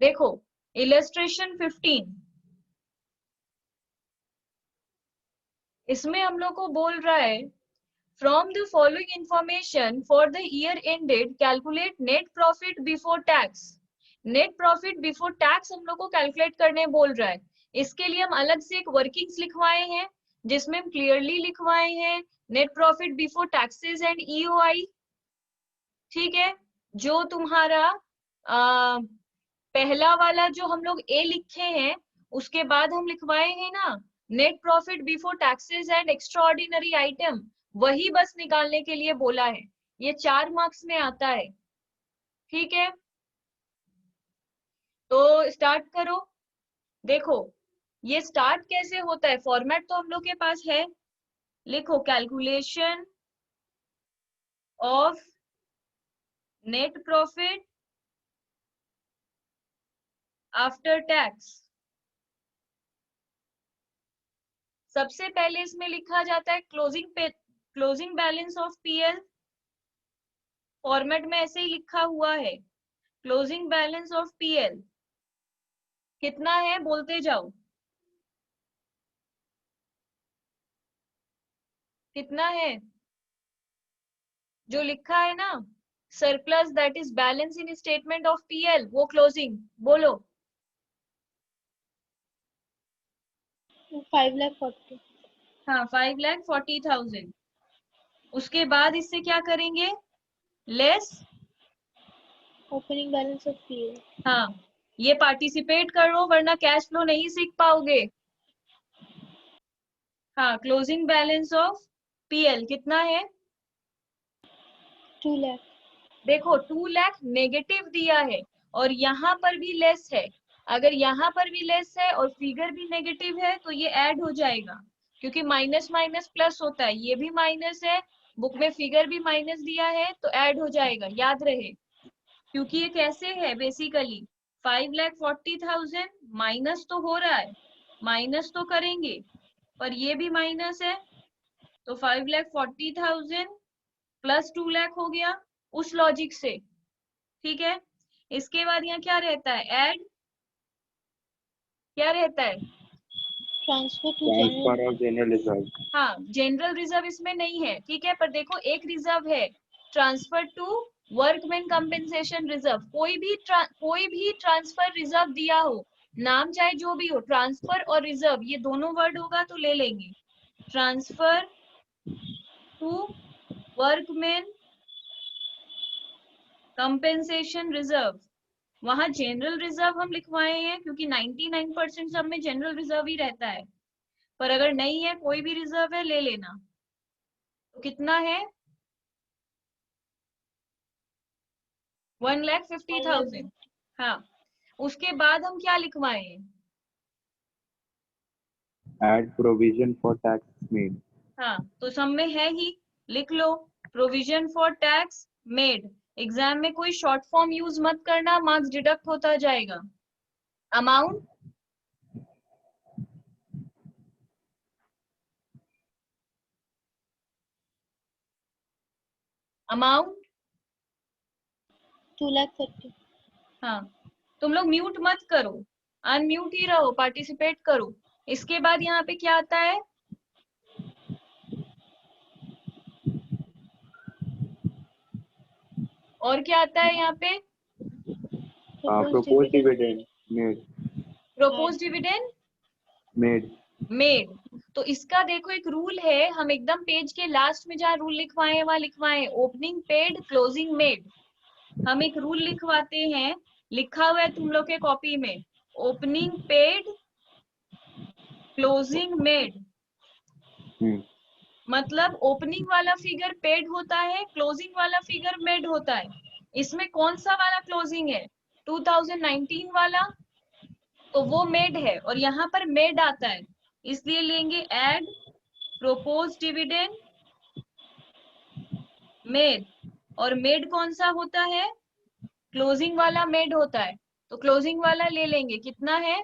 देखो इलस्ट्रेशन 15, इसमें हम लोग को बोल रहा है from the following information for the year ended calculate net profit before tax. Net profit before tax हम लोग को कैलकुलेट करने बोल रहा है। इसके लिए हम अलग से एक वर्किंग्स लिखवाए हैं, जिसमें हम क्लियरली लिखवाए हैं net profit before taxes and EOI. ठीक है, जो तुम्हारा पहला वाला जो हम लोग ए लिखे हैं, उसके बाद हम लिखवाए हैं ना net profit before taxes and extra ordinary item, वही बस निकालने के लिए बोला है। ये 4 मार्क्स में आता है। ठीक है, तो स्टार्ट करो। देखो ये स्टार्ट कैसे होता है, फॉर्मेट तो हम लोग के पास है। लिखो calculation of net profit after tax. सबसे पहले इसमें लिखा जाता है closing balance of PL. Format में ऐसे ही लिखा हुआ है, क्लोजिंग बैलेंस ऑफ पीएल कितना है बोलते जाओ, कितना है जो लिखा है ना, surplus that is balance in statement of PL, वो क्लोजिंग बोलो। 5,40,000। हाँ 5,40,000। उसके बाद इससे क्या करेंगे, less opening balance of PL. हाँ ये पार्टिसिपेट करो वरना कैश फ्लो नहीं सीख पाओगे। हाँ क्लोजिंग बैलेंस ऑफ पीएल कितना है, 2 लाख। देखो 2 लाख नेगेटिव दिया है और यहाँ पर भी लेस है। अगर यहाँ पर भी लेस है और फिगर भी नेगेटिव है तो ये ऐड हो जाएगा, क्योंकि माइनस माइनस प्लस होता है। ये भी माइनस है, बुक में फिगर भी माइनस दिया है तो ऐड हो जाएगा, याद रहे। क्योंकि ये कैसे है बेसिकली 5,40,000 माइनस तो हो रहा है, माइनस तो करेंगे, पर ये भी माइनस है, तो 5,40,000 प्लस 2 लाख हो गया उस लॉजिक से। ठीक है, इसके बाद यहाँ क्या रहता है, ऐड क्या रहता है, ट्रांसफर ऑफ जनरल रिजर्व। हाँ जनरल रिजर्व इसमें नहीं है। ठीक है, पर देखो एक रिजर्व है, transfer to workman compensation reserve. कोई भी ट्रांसफर रिजर्व दिया हो, नाम चाहे जो भी हो, ट्रांसफर और रिजर्व ये दोनों वर्ड होगा तो ले लेंगे। Transfer to workman compensation reserve, वहां जनरल रिजर्व हम लिखवाए हैं क्योंकि 99% सब में जनरल रिजर्व ही रहता है, पर अगर नहीं है कोई भी रिजर्व है ले लेना। तो कितना है, 1,50,000। हाँ उसके बाद हम क्या लिखवाए हैं, add provision for tax made. हाँ तो सब में है ही, लिख लो provision for tax made. Exam में कोई शॉर्ट फॉर्म यूज मत करना, मार्क्स डिडक्ट होता जाएगा। Amount amount 2,30,000। हाँ तुम लोग म्यूट मत करो, अनम्यूट ही रहो, पार्टिसिपेट करो। इसके बाद यहाँ पे क्या आता है, और क्या आता है यहाँ पे, propose dividend made. Propose dividend made. Made. तो इसका देखो एक रूल है, हम एकदम पेज के लास्ट में जहाँ रूल लिखवाए हैं वहां लिखवाए हैं ओपनिंग पेड क्लोजिंग मेड। हम एक रूल लिखवाते हैं, लिखा हुआ है तुम लोग के कॉपी में, ओपनिंग पेड क्लोजिंग मेड। मतलब ओपनिंग वाला फिगर पेड होता है, क्लोजिंग वाला फिगर मेड होता है। इसमें कौन सा वाला क्लोजिंग है, 2019 वाला, तो वो मेड है और यहाँ पर मेड आता है, इसलिए लेंगे एड प्रोपोज डिविडेंड मेड। और मेड कौन सा होता है, क्लोजिंग वाला मेड होता है, तो क्लोजिंग वाला ले लेंगे। कितना है,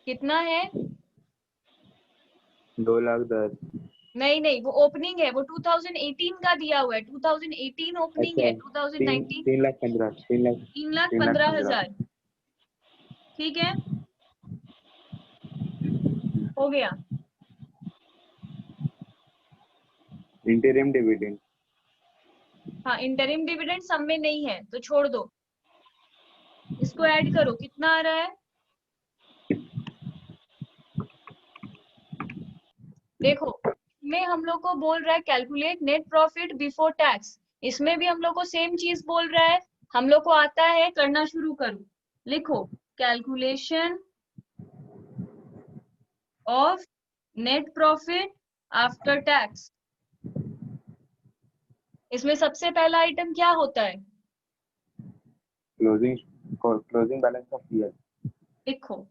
कितना है, 2,10,000। नहीं नहीं, वो ओपनिंग है, वो 2018 का दिया हुआ है, 2018 ओपनिंग अच्छा, है, तीन 2019 तीन लाख 15, 3 लाख तीन लाख 15। 15,000। ठीक है, हो गया। Interim dividend. हाँ, इंटरिम डिविडेंड सब में नहीं है तो छोड़ दो, इसको ऐड करो, कितना आ रहा है? देखो, में हम लोग को बोल रहा है calculate net profit before tax, इसमें भी हम लोग को सेम चीज बोल रहा है, हम लोग को आता है, करना शुरू करो। लिखो, calculation of net profit after tax. इसमें सबसे पहला आइटम क्या होता है? Closing balance of year. लिखो,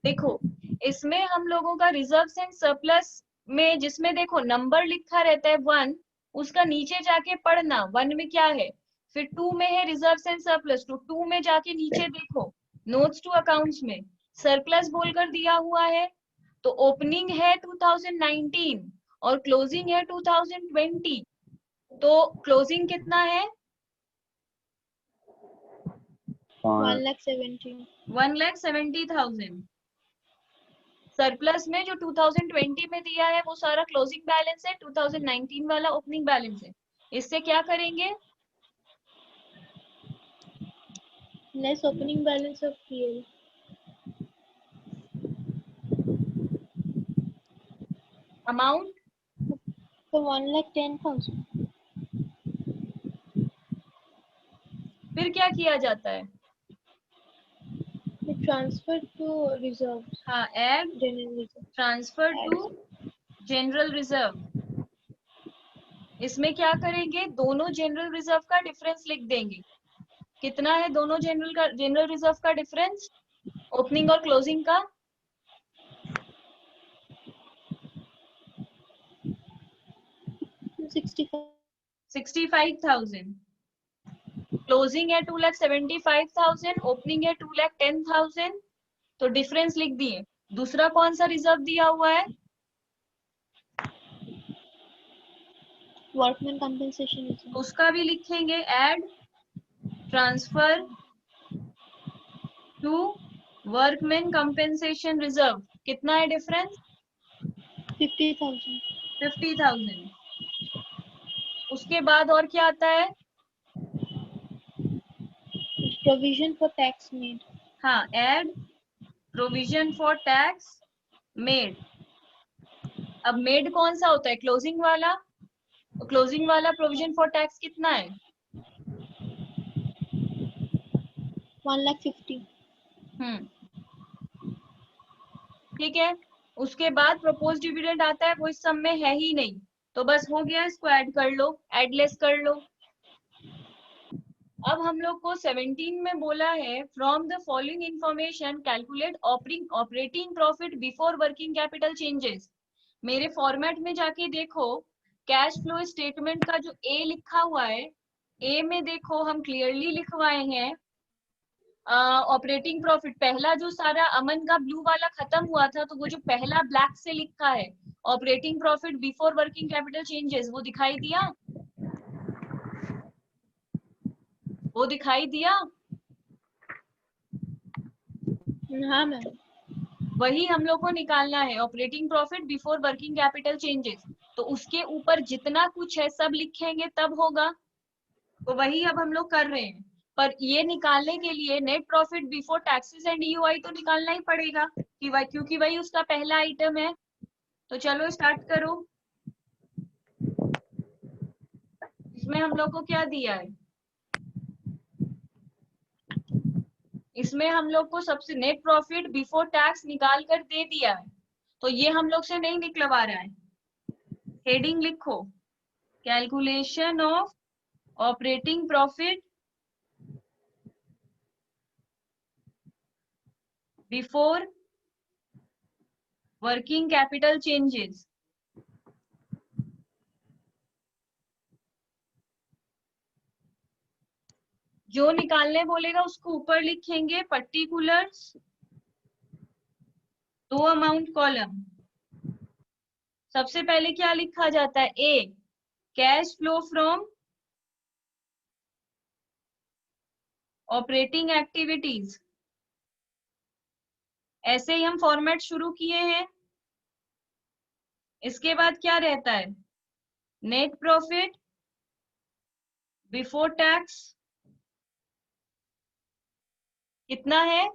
देखो, इसमें हम लोगों का रिजर्व्स एंड सरप्लस में, जिसमें देखो नंबर लिखा रहता है 1, उसका नीचे जाके पढ़ना 1 में क्या है, फिर 2 में है रिजर्व्स एंड सरप्लस, तो 2 में जाके नीचे देखो नोट्स टू अकाउंट्स में सरप्लस बोलकर दिया हुआ है, तो ओपनिंग है 2019 और क्लोजिंग है 2020, तो क्लोजिंग कितना है? 1,70,000। 1,70,000। सरप्लस में जो 2020 में दिया है वो सारा क्लोजिंग बैलेंस है, 2019 वाला ओपनिंग बैलेंस है। इससे क्या करेंगे? Less opening balance of PL. Amount So 1,10,000. फिर क्या किया जाता है? We transfer to reserves. हाँ, add General reserve. Transfer to Add. General reserve. इसमें क्या करेंगे, दोनों जनरल रिजर्व का डिफरेंस लिख देंगे। कितना है दोनों जनरल रिजर्व का डिफरेंस, ओपनिंग और क्लोजिंग का? 65. 65,000। क्लोजिंग है 2,75,000, ओपनिंग है 2,10,000, तो डिफरेंस लिख दिए। दूसरा कौन सा रिजर्व दिया हुआ है? Workman compensation reserve. उसका भी लिखेंगे, add transfer to workman compensation reserve. कितना है डिफरेंस? 50,000. 50,000। उसके बाद और क्या आता है? Provision for tax made. हाँ, add provision for tax made. अब मेड कौन सा होता है, क्लोजिंग वाला, तो क्लोजिंग वाला प्रोविजन फॉर टैक्स कितना है? 1,50,000. ठीक है, उसके बाद प्रपोज डिविडेंड आता है, वो इस सब में है ही नहीं, तो बस हो गया, इसको ऐड कर लो, एडलेस कर लो। अब हम लोग को 17 में बोला है, from the following information calculate operating profit before working capital changes. मेरे फॉर्मेट में जाके देखो, कैश फ्लो स्टेटमेंट का जो ए लिखा हुआ है, ए में देखो हम क्लियरली लिखवाए हैं ऑपरेटिंग प्रॉफिट, पहला जो सारा अमन का ब्लू वाला खत्म हुआ था, तो वो जो पहला ब्लैक से लिखा है operating profit before working capital changes, वो दिखाई दिया? वो दिखाई दिया? हाँ मैम. वही हम लोग को निकालना है, operating profit before working capital changes, तो उसके ऊपर जितना कुछ है सब लिखेंगे तब होगा, तो वही अब हम लोग कर रहे हैं। पर ये निकालने के लिए net profit before taxes and EOI तो निकालना ही पड़ेगा, क्योंकि वही उसका पहला आइटम है। तो चलो स्टार्ट करो। इसमें हम लोग को क्या दिया है? इसमें हम लोग को सबसे नेट प्रॉफिट बिफोर टैक्स निकाल कर दे दिया है, तो ये हम लोग से नहीं निकलवा रहा है। हेडिंग लिखो, calculation of operating profit before working capital changes. जो निकालने बोलेगा उसको ऊपर लिखेंगे पर्टिकुलर्स दो अमाउंट कॉलम। सबसे पहले क्या लिखा जाता है? A, cash flow from operating activities. ऐसे ही हम फॉर्मेट शुरू किए हैं। इसके बाद क्या रहता है? नेट प्रॉफिट बिफोर टैक्स कितना है?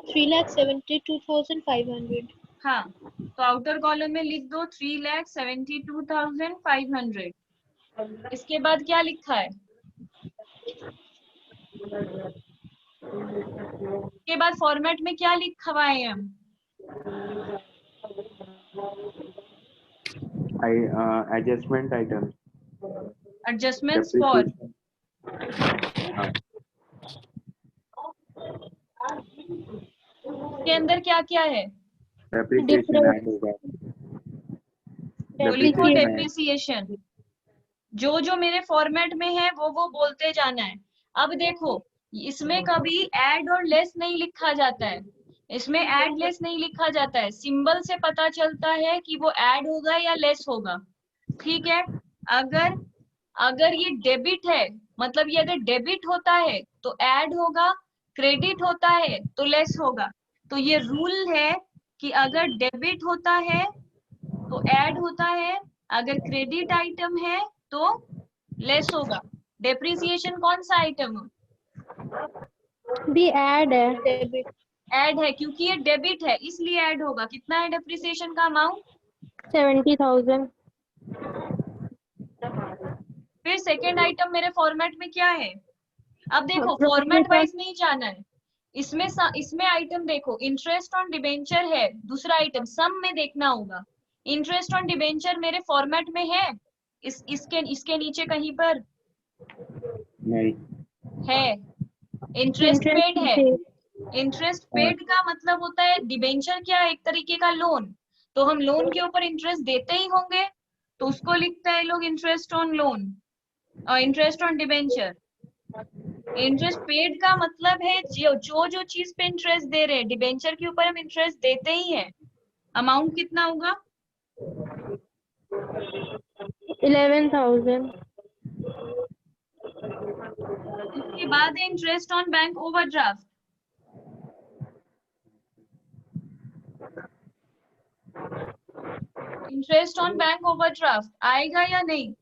3,72,500। हाँ, तो आउटर कॉलम में लिख दो 3,72,500। इसके बाद क्या लिखा है? इसके बाद फॉर्मेट में क्या लिखवाए हैं हम? Adjustment item, adjustments for. इसके अंदर क्या क्या है? डेप्रिसिएशन ऐड होगा। तो लिखो Depreciation डेप्रिसिएशन। जो जो मेरे फॉर्मेट में है वो बोलते जाना है। अब देखो, इसमें कभी ऐड और लेस नहीं लिखा जाता है। इसमें ऐड लेस नहीं लिखा जाता है। सिंबल से पता चलता है कि वो ऐड होगा या लेस होगा। ठीक है। अगर अगर ये डेबिट है, मतलब ये अगर डेबिट होता है तो ऐड होगा, क्रेडिट होता है तो लेस होगा। तो ये रूल है कि अगर डेबिट होता है तो ऐड होता है, अगर क्रेडिट आइटम है तो लेस होगा। डेप्रिसिएशन कौन सा आइटम है? दी ऐड है, डेबिट। ऐड है, क्योंकि ये डेबिट है इसलिए ऐड होगा। कितना है डेप्रिसिएशन का अमाउंट? 70,000। फिर सेकेंड आइटम मेरे फॉर्मेट में क्या है? अब देखो, फॉर्मेट वाइज नहीं जाना है। इसमें आइटम देखो, इंटरेस्ट ऑन डिबेंचर है। दूसरा आइटम सम में देखना होगा। इंटरेस्ट ऑन डिबेंचर मेरे फॉर्मेट में है इसके नीचे कहीं पर नहीं है? इंटरेस्ट पेड है। इंटरेस्ट। इंटरेस्ट पेड का मतलब होता है, डिबेंचर क्या है? एक तरीके का लोन। तो हम लोन के ऊपर इंटरेस्ट देते ही होंगे, तो उसको लिखते हैं लोग इंटरेस्ट ऑन लोन और interest on debenture. Interest paid का मतलब है जो चीज पे इंटरेस्ट दे रहे हैं। डिबेंचर के ऊपर हम इंटरेस्ट देते ही हैं। अमाउंट कितना होगा? 11,000। उसके बाद है interest on bank overdraft. Interest on bank overdraft आएगा या नहीं?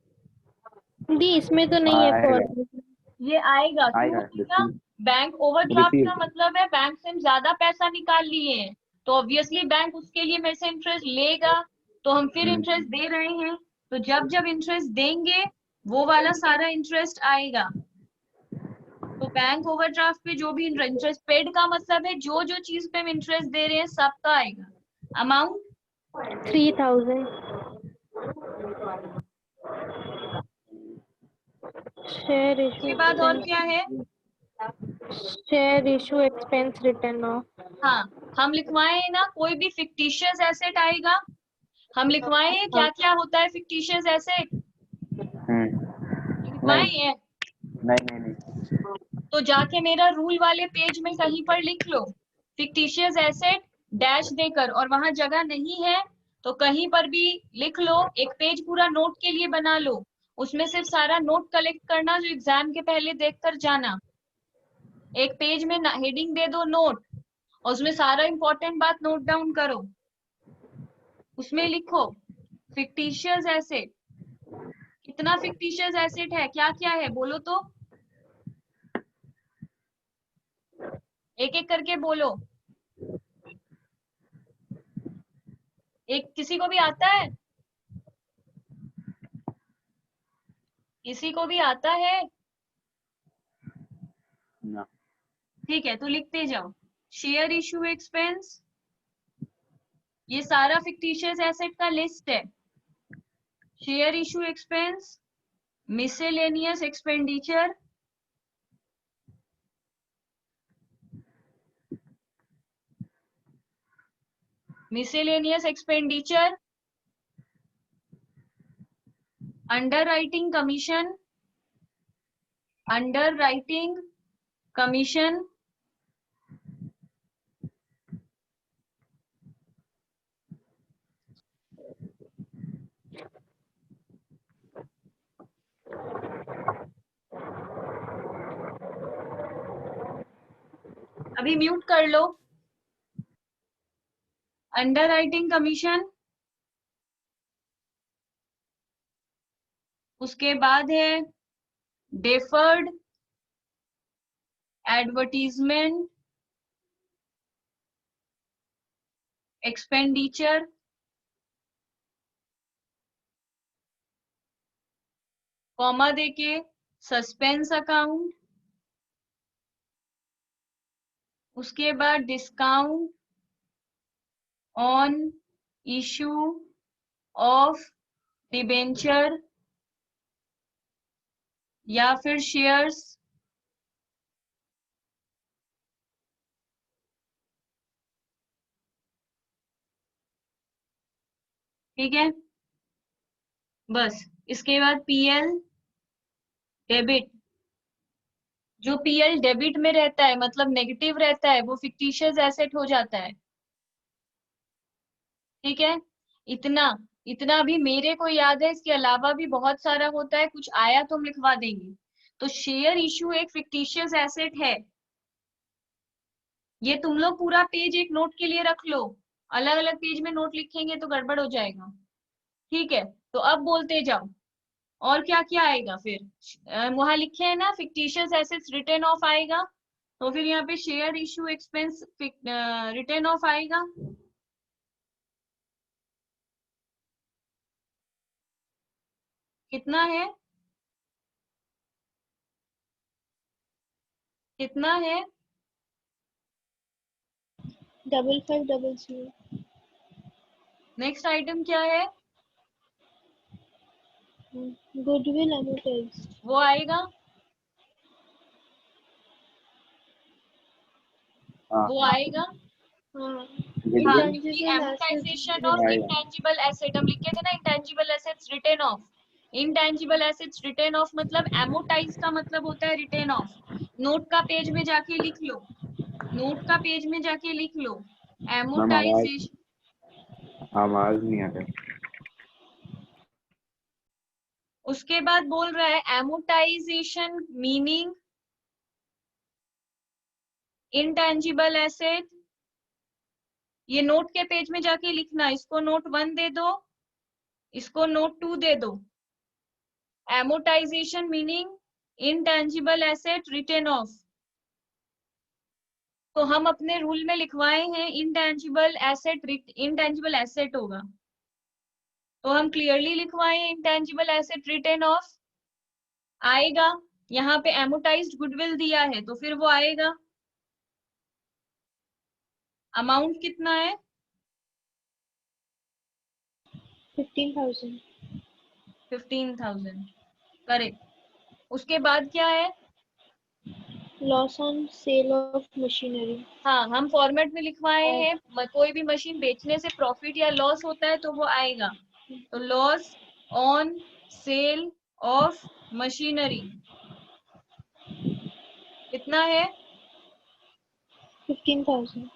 दी इसमें तो नहीं है आएगा फॉर्मेट। ये आएगा। क्यों आएगा आएगा? बैंक ओवरड्राफ्ट का रिसीव मतलब है बैंक से हम ज्यादा पैसा निकाल लिए हैं, तो ऑब्वियसली बैंक उसके लिए मेरे से इंटरेस्ट लेगा। तो हम फिर इंटरेस्ट दे रहे हैं, तो जब जब इंटरेस्ट देंगे वो वाला सारा इंटरेस्ट आएगा। तो बैंक ओवरड्राफ्ट पे जो भी इंटरेस्ट पेड का मतलब है जो जो चीज पे हम इंटरेस्ट दे रहे हैं सबका आएगा। अमाउंट 3,000। शेयर के बाद और क्या है? Issue expense return of. हाँ, हम लिखवाए हैं ना, कोई भी फिक्टिशियस एसेट आएगा। हम लिखवाए हैं क्या क्या होता है फिक्टिशियस एसेट? लिखवाए नहीं हैं। नहीं नहीं नहीं तो जाके मेरा रूल वाले पेज में कहीं पर लिख लो फिक्टिशियस एसेट डैश देकर, और वहां जगह नहीं है तो कहीं पर भी लिख लो। एक पेज पूरा नोट के लिए बना लो, उसमें सिर्फ सारा नोट कलेक्ट करना जो एग्जाम के पहले देख कर जाना। एक पेज में हेडिंग दे दो नोट, और उसमें सारा इंपॉर्टेंट बात नोट डाउन करो। उसमें लिखो फिक्टिशियस एसेट, कितना फिक्टिशियस एसेट है, क्या क्या है, बोलो तो। एक एक करके बोलो। एक किसी को भी आता है? किसी को भी आता है? ना ठीक है, तो लिखते जाओ। शेयर इशू एक्सपेंस, ये सारा फिक्टिशियस एसेट का लिस्ट है। Share issue expense, miscellaneous expenditure, miscellaneous expenditure, under writing commission, under writing commission, अभी म्यूट कर लो। अंडर राइटिंग कमीशन, उसके बाद है डेफर्ड एडवर्टीजमेंट एक्सपेंडिचर, कॉमा देके सस्पेंस अकाउंट, उसके बाद discount on issue of debenture या फिर शेयर्स, ठीक है। बस इसके बाद पीएल डेबिट, जो पीएल डेबिट में रहता है मतलब नेगेटिव रहता है वो फिक्टिशियस एसेट हो जाता है, ठीक है। इतना इतना भी मेरे को याद है, इसके अलावा भी बहुत सारा होता है, कुछ आया तो हम लिखवा देंगे। तो शेयर इशू एक फिक्टिशियस एसेट है, ये तुम लोग पूरा पेज एक नोट के लिए रख लो, अलग अलग पेज में नोट लिखेंगे तो गड़बड़ हो जाएगा, ठीक है। तो अब बोलते जाओ और क्या क्या आएगा फिर। वहां लिखे है ना फिक्टिशियस एसेट्स रिटर्न ऑफ आएगा, तो फिर यहाँ पे share issue expense return of आएगा। कितना है, कितना है? 5500। नेक्स्ट आइटम क्या है? Goodwill amortized। वो आएगा, हाँ वो आएगा। हाँ, हाँ, goodwill क्योंकि intangible assets एमोटाइजेशन ऑफ आएगा। इंटेंजिबल एसेट हम लिखे थे ना, intangible assets return of, intangible assets return of मतलब एमोटाइज का मतलब होता है रिटर्न ऑफ। नोट का पेज में जाके लिख लो, नोट का पेज में जाके लिख लो मैम एमोटाइजेशन। आवाज नहीं आ रहा। उसके बाद बोल रहा है एमोटाइजेशन मीनिंग इंटेंजिबल एसेट, ये नोट के पेज में जाके लिखना, इसको नोट 1 दे दो, इसको नोट 2 दे दो। Amortisation meaning intangible asset written off, तो हम अपने रूल में लिखवाए हैं इंटेंजिबल एसेट, इंटेंजिबल एसेट होगा तो हम क्लियरली लिखवाए इंटेंजिबल एसेट रिटर्न ऑफ आएगा। यहाँ पे एमोटाइज्ड गुडविल दिया है तो फिर वो आएगा। अमाउंट कितना है? 15,000। 15,000, करेक्ट। उसके बाद क्या है? Loss on sale of machinery. हाँ, हम फॉर्मेट में लिखवाए हैं कोई भी मशीन बेचने से प्रॉफिट या लॉस होता है तो वो आएगा, तो loss on sale of machinery कितना है? 15,000।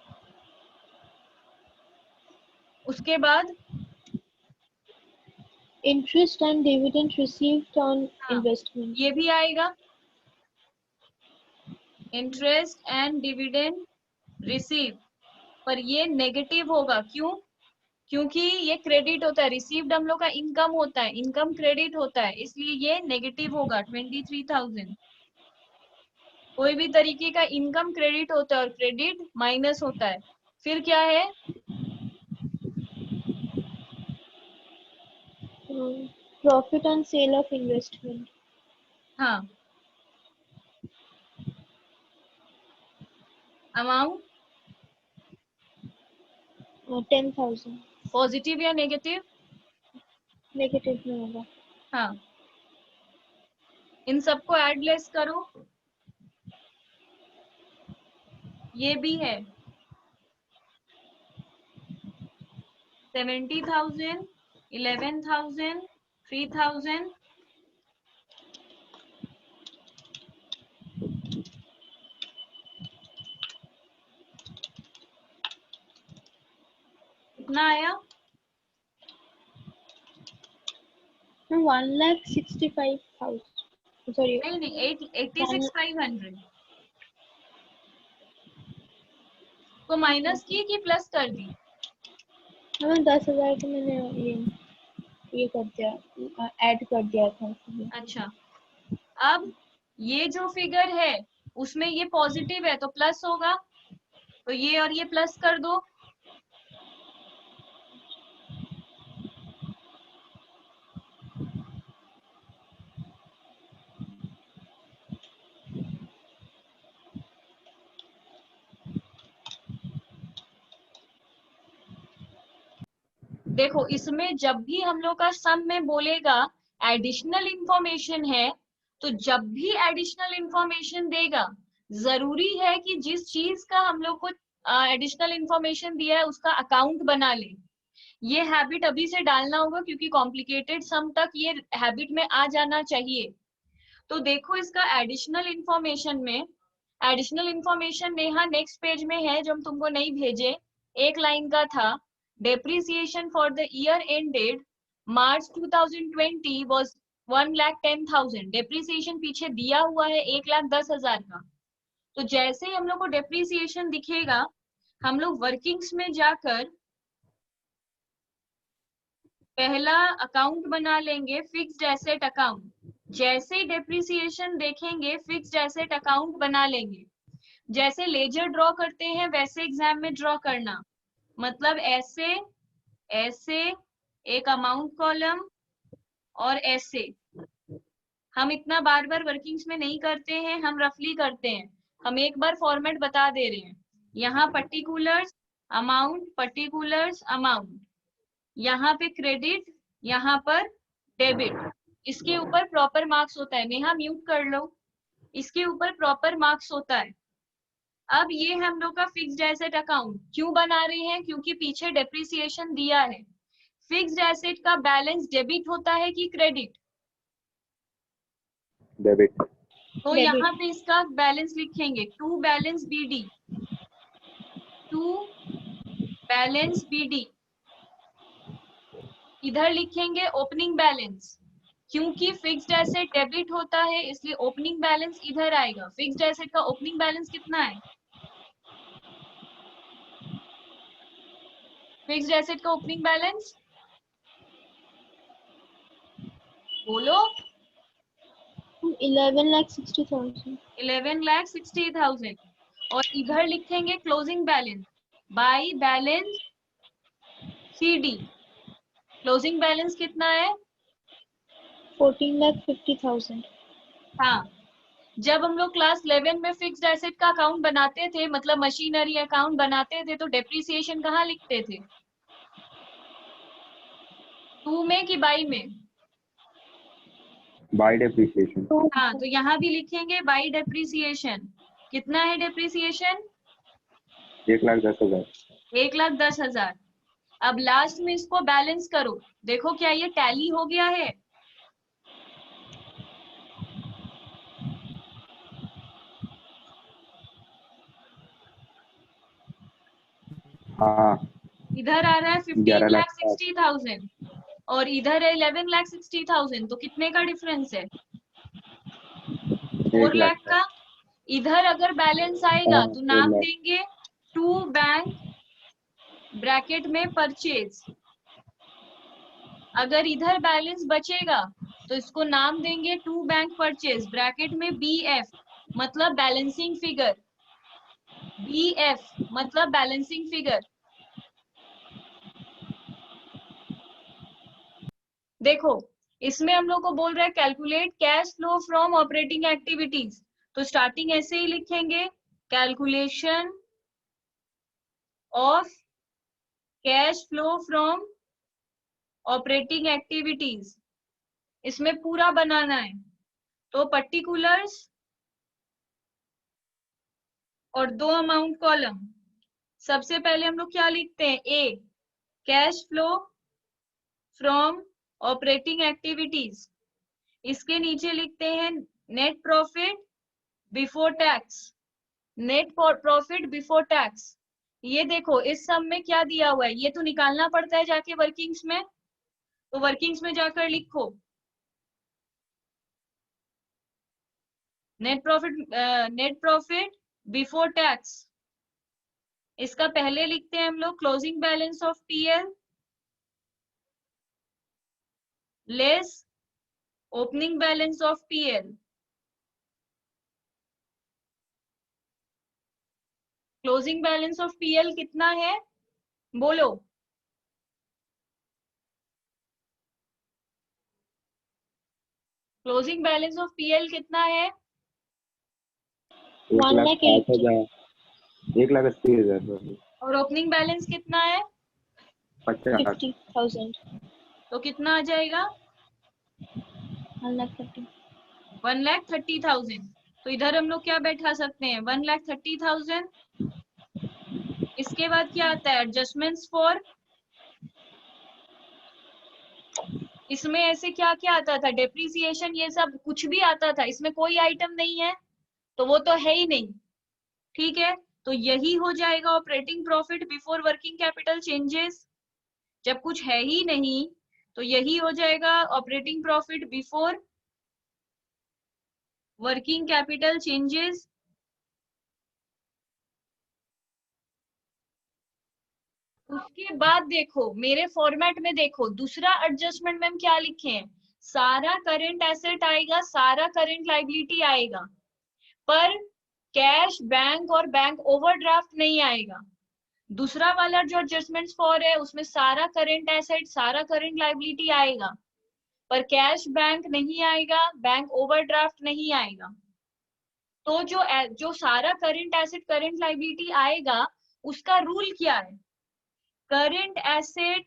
उसके बाद interest and dividend received on हाँ, इन्वेस्टमेंट। ये भी आएगा, इंटरेस्ट एंड डिविडेंड रिसीव, पर ये नेगेटिव होगा, क्यों? क्योंकि ये क्रेडिट होता है, रिसीव्ड हम लोग का इनकम होता है, इनकम क्रेडिट होता है, इसलिए ये नेगेटिव होगा 23,000। कोई भी तरीके का इनकम क्रेडिट होता है और क्रेडिट माइनस होता है। फिर क्या है? Profit on sale of investment. हाँ, अमाउंट 10,000। पॉजिटिव या नेगेटिव? नेगेटिव में होगा। हाँ, इन सबको ऐड लेस करो, ये भी है 70,000, 11,000, 3,000, कितना आया? 1,65,000। सॉरी, नहीं नहीं, 86,500। तो माइनस की कि प्लस कर दी? मैम 10,000 को मैंने ये कर दिया, ऐड कर दिया था उसमें। अच्छा, अब ये जो फिगर है उसमें ये पॉजिटिव है तो प्लस होगा, तो ये और ये प्लस कर दो। देखो इसमें जब भी हम लोग का सम में बोलेगा एडिशनल इंफॉर्मेशन है, तो जब भी एडिशनल इंफॉर्मेशन देगा जरूरी है कि जिस चीज का हम लोग को एडिशनल इंफॉर्मेशन दिया है उसका अकाउंट बना ले। ये हैबिट अभी से डालना होगा क्योंकि कॉम्प्लिकेटेड सम तक ये हैबिट में आ जाना चाहिए। तो देखो इसका additional information Neha next page में है जो हम तुमको नहीं भेजे। एक लाइन का था, depreciation for the year ended March 2020 was 1,10,000। Depreciation पीछे दिया हुआ है 1,10,000 का। तो जैसे ही हम लोग को डेप्रिसिएशन दिखेगा हम लोग वर्किंग्स में जाकर पहला अकाउंट बना लेंगे, फिक्स्ड एसेट अकाउंट। जैसे ही डेप्रिसिएशन देखेंगे फिक्स्ड एसेट अकाउंट बना लेंगे। जैसे लेजर ड्रॉ करते हैं वैसे एग्जाम में ड्रॉ करना, मतलब ऐसे ऐसे एक अमाउंट कॉलम और ऐसे। हम इतना बार बार वर्किंग्स में नहीं करते हैं, हम रफली करते हैं। हम एक बार फॉर्मेट बता दे रहे हैं, यहाँ पर्टिकुलर्स अमाउंट, यहाँ पे क्रेडिट, यहाँ पर डेबिट। इसके ऊपर प्रॉपर मार्क्स होता है। नेहा म्यूट कर लो। इसके ऊपर प्रॉपर मार्क्स होता है। अब ये हम लोग का फिक्स्ड एसेट अकाउंट क्यों बना रहे हैं? क्योंकि पीछे डेप्रिसिएशन दिया है। फिक्स्ड एसेट का बैलेंस डेबिट होता है कि क्रेडिट? डेबिट। तो Debit. यहाँ पे इसका बैलेंस लिखेंगे, to balance BD, to balance BD. इधर लिखेंगे ओपनिंग बैलेंस, क्योंकि फिक्स्ड एसेट डेबिट होता है इसलिए ओपनिंग बैलेंस इधर आएगा। फिक्स्ड एसेट का ओपनिंग बैलेंस कितना है? फिक्स्ड एसेट का ओपनिंग बैलेंस बोलो। 11,60,000। 11,60,000। और इधर लिखेंगे closing balance by balance CD. Closing balance कितना है? 14,50,000। हाँ, जब हम लोग क्लास 11 में फिक्स्ड एसेट का अकाउंट बनाते थे, मतलब मशीनरी अकाउंट बनाते थे, तो डेप्रिसिएशन कहाँ लिखते थे? टू में कि बाई में? Bye depreciation. हाँ, तो यहाँ भी लिखेंगे बाई डेप्रिसिएशन। कितना है डेप्रिसिएशन? 1,10,000। 1,10,000। अब लास्ट में इसको बैलेंस करो, देखो क्या ये टैली हो गया है? हाँ। इधर आ रहा है 15,60,000 और इधर है 11,60,000, तो कितने का डिफरेंस है? 4 लाख का। इधर अगर बैलेंस आएगा तो नाम देंगे टू बैंक ब्रैकेट में परचेज। अगर इधर बैलेंस बचेगा तो इसको नाम देंगे टू बैंक परचेज ब्रैकेट में BF, मतलब बैलेंसिंग फिगर। BF मतलब बैलेंसिंग फिगर। देखो इसमें हम लोग को बोल रहा है calculate cash flow from operating activities, तो स्टार्टिंग ऐसे ही लिखेंगे, calculation of cash flow from operating activities. इसमें पूरा बनाना है, तो पर्टिकुलर्स और दो अमाउंट कॉलम। सबसे पहले हम लोग क्या लिखते हैं? A, cash flow from operating activities. इसके नीचे लिखते हैं net profit before tax. Net profit before tax. ये देखो इस सम में क्या दिया हुआ है, ये तो निकालना पड़ता है जाके वर्किंग्स में, तो वर्किंग्स में जाकर लिखो नेट प्रॉफिट बिफोर टैक्स। इसका पहले लिखते हैं हम लोग closing balance of PL less opening balance of PL. Closing balance of PL कितना है बोलो। क्लोजिंग बैलेंस ऑफ पीएल कितना है? 1,60,000 1,80,000 और ओपनिंग बैलेंस कितना है? 50 50,000 तो कितना आ जाएगा? 1,30,000 1,30,000। तो इधर हम लोग क्या बैठा सकते हैं? 1,30,000। इसके बाद क्या आता है? Adjustments for. इसमें ऐसे क्या क्या आता था? डेप्रिसिएशन, ये सब कुछ भी आता था। इसमें कोई आइटम नहीं है तो वो तो है ही नहीं। ठीक है, तो यही हो जाएगा operating profit before working capital changes. जब कुछ है ही नहीं तो यही हो जाएगा operating profit before working capital changes. उसके बाद देखो मेरे फॉर्मेट में, देखो दूसरा एडजस्टमेंट में हम क्या लिखे हैं? सारा करंट एसेट आएगा, सारा करंट लायबिलिटी आएगा, पर कैश, बैंक और बैंक ओवरड्राफ्ट नहीं आएगा। दूसरा वाला जो एडजस्टमेंट्स फॉर है उसमें सारा करंट एसेट, सारा करंट लायबिलिटी आएगा, पर कैश बैंक नहीं आएगा, बैंक ओवरड्राफ्ट नहीं आएगा। तो जो सारा करंट एसेट करंट लायबिलिटी आएगा उसका रूल क्या है? करंट एसेट,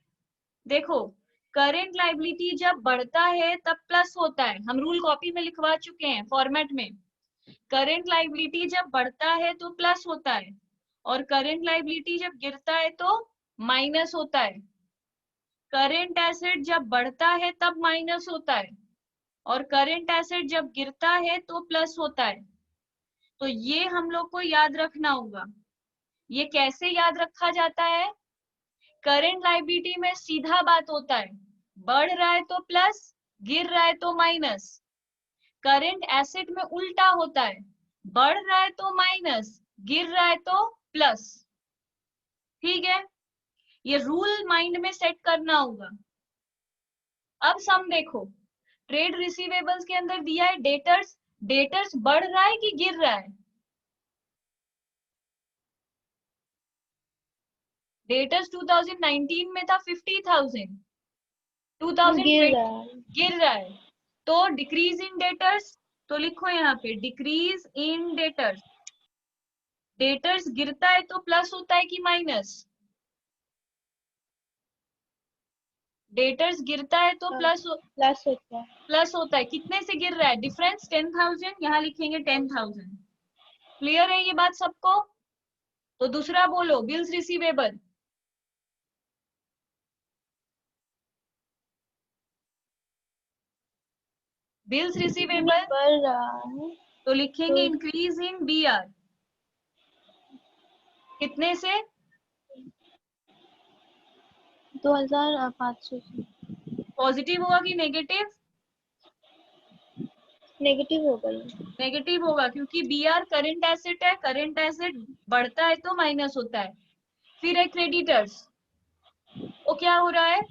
देखो करंट लायबिलिटी जब बढ़ता है तब प्लस होता है। हम रूल कॉपी में लिखवा चुके हैं फॉर्मेट में। करंट लायबिलिटी जब बढ़ता है तो प्लस होता है, और करंट लायबिलिटी जब गिरता है तो माइनस होता है। करंट एसेट जब बढ़ता है तब माइनस होता है, और करंट एसेट जब गिरता है तो प्लस होता है। तो ये हम लोग को याद रखना होगा। ये कैसे याद रखा जाता है? करंट लायबिलिटी में सीधा बात होता है, बढ़ रहा है तो प्लस, गिर रहा है तो माइनस। करंट एसेट में उल्टा होता है, बढ़ रहा है तो माइनस, गिर रहा है तो प्लस। ठीक है, ये रूल माइंड में सेट करना होगा। अब सम देखो, ट्रेड रिसीवेबल्स के अंदर दिया है डेटर्स। डेटर्स बढ़ रहा है कि गिर रहा है? डेटर्स 2019 में था 50,000, 2020 गिर रहा है, तो डिक्रीज इन डेटर्स। तो लिखो यहाँ पे डिक्रीज इन डेटर्स। डेटर्स गिरता है तो प्लस होता है कि माइनस? डेटर्स गिरता है तो प्लस होता है। प्लस होता है। कितने से गिर रहा है? डिफरेंस 10,000, यहाँ लिखेंगे 10,000। क्लियर है ये बात सबको? तो दूसरा बोलो, बिल्स रिसीवेबल। बिल्स रिसीवेबल बढ़ रहा है तो लिखेंगे तो इंक्रीज इन बीआर। कितने से? 2,500 से। पॉजिटिव होगा कि नेगेटिव? नेगेटिव होगा ये। नेगेटिव होगा, क्योंकि बीआर करंट एसेट है। करंट एसेट बढ़ता है तो माइनस होता है। फिर है क्रेडिटर्स, वो क्या हो रहा है?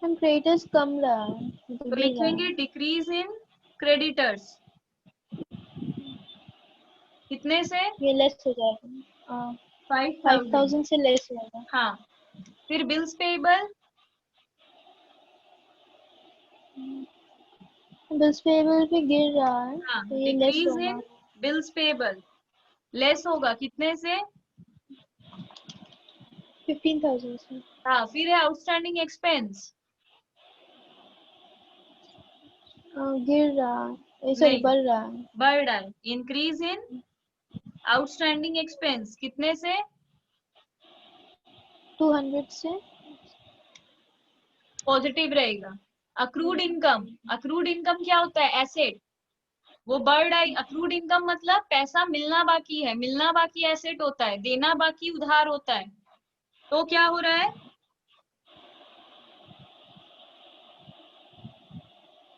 हम क्रेडिटर्स कम रहा है तो लिखेंगे डिक्रीज इन क्रेडिटर्स। कितने से? ये लेस हो जाएगा, 5,000 5,000 से लेस होगा। हाँ। फिर बिल्स पेबल, बिल्स पेबल भी गिर रहा है हाँ तो ये लेस डिक्रीज होगा। इन बिल्स पेबल लेस होगा। कितने से? 15,000 से। हाँ। फिर है आउटस्टैंडिंग एक्सपेंस, गिर रहा है, सॉरी नहीं बढ़ रहा है। बढ़ रहा है। इंक्रीज इन आउटस्टैंडिंग एक्सपेंस कितने से? 200 से। पॉजिटिव रहेगा। अक्रूड इनकम, अक्रूड इनकम क्या होता है? एसेट, वो बढ़ रहा है। अक्रूड इनकम मतलब पैसा मिलना बाकी है, मिलना बाकी एसेट होता है, देना बाकी उधार होता है। तो क्या हो रहा है?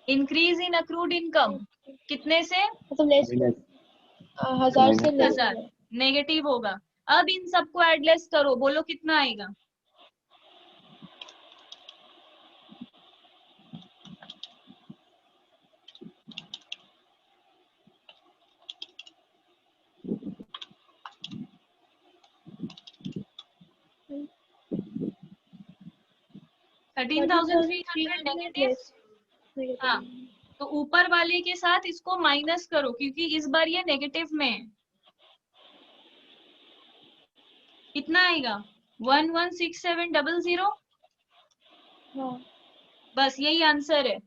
इंक्रीज इन अक्रूड इनकम कितने से? मतलब लेस, माइनस 1,000 से लेस 10,000। नेगेटिव होगा। अब इन सबको एडलेस करो, बोलो कितना आएगा। हम्म, 13,300 नेगेटिव। लेस हाँ, नेगेटिव। तो ऊपर वाले के साथ इसको माइनस करो क्योंकि इस बार ये नेगेटिव में है। कितना आएगा? 116700। हाँ बस यही आंसर है।